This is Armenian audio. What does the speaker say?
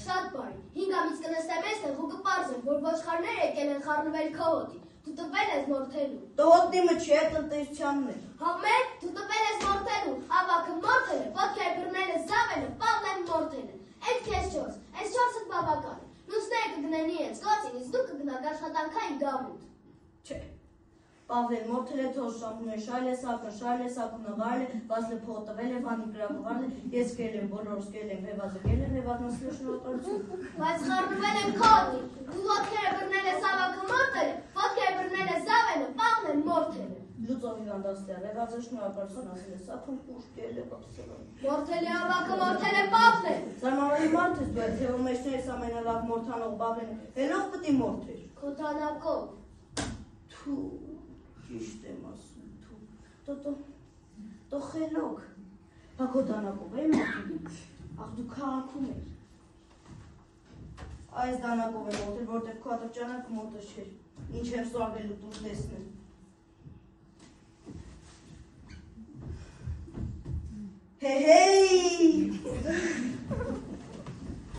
Շատ բարի, 5 ամիս կնստեմ էստեղ ու կպարզեմ, որ ոչխարներ եկել են խառնվել քո հոտի, դու տվել ես մորթելու։ Դու հոտնիմը չի, այդ ընտեսությանն է։ Համեր, դու տվել ես մորթելու, ավակը մորթել է, ոտքի բռնելը զավելը, պավլեն մորթել է։ Այդ քեզ 4, այս 4-ը բավական է։ Լուսները կգնեն իրենց գործին, իսկ դու կգնաք աշխատանքային գամուտ։ Չէ։ Պավլեն մորթել է թող շամփուն է, շայլ է սակուն նվարել է, վազլը փողը տվել է, վանի գրավարել է, ես կել եմ, բոլորս կել եմ, հեվազը կել եմ, հեվազն ասել է շնորհակալություն։ Բայց խառնվել եմ քո հոտի, դու ոտքերը բռնել ես ավակը մորթել է, ոտքերը բռնել ես զավելը, պավլեն մորթել է։ Լուծով հիվանդացել է, հեվազը շնորհակալություն ասել է, սակուն կուշ կել է, բացել է։ Մորթել է ավակը, մորթել է պավլեն։ Զարմանալի մարդ ես դու, թե որ մեջներս ամենալավ մորթանող Պավլեն է, հելով պտի մորթեր։ Քո թանակով։ Թու, ճիշտ եմ ասում, թու, տո խելոք, բա քո դանակով եմ մոտել, աղ դու քաղաքում էր, այս դանակով եմ մոտել, որտեղ քո ատրճանակը մոտը չէր, ինչ եմ սարվելու տուր տեսնեմ, հե,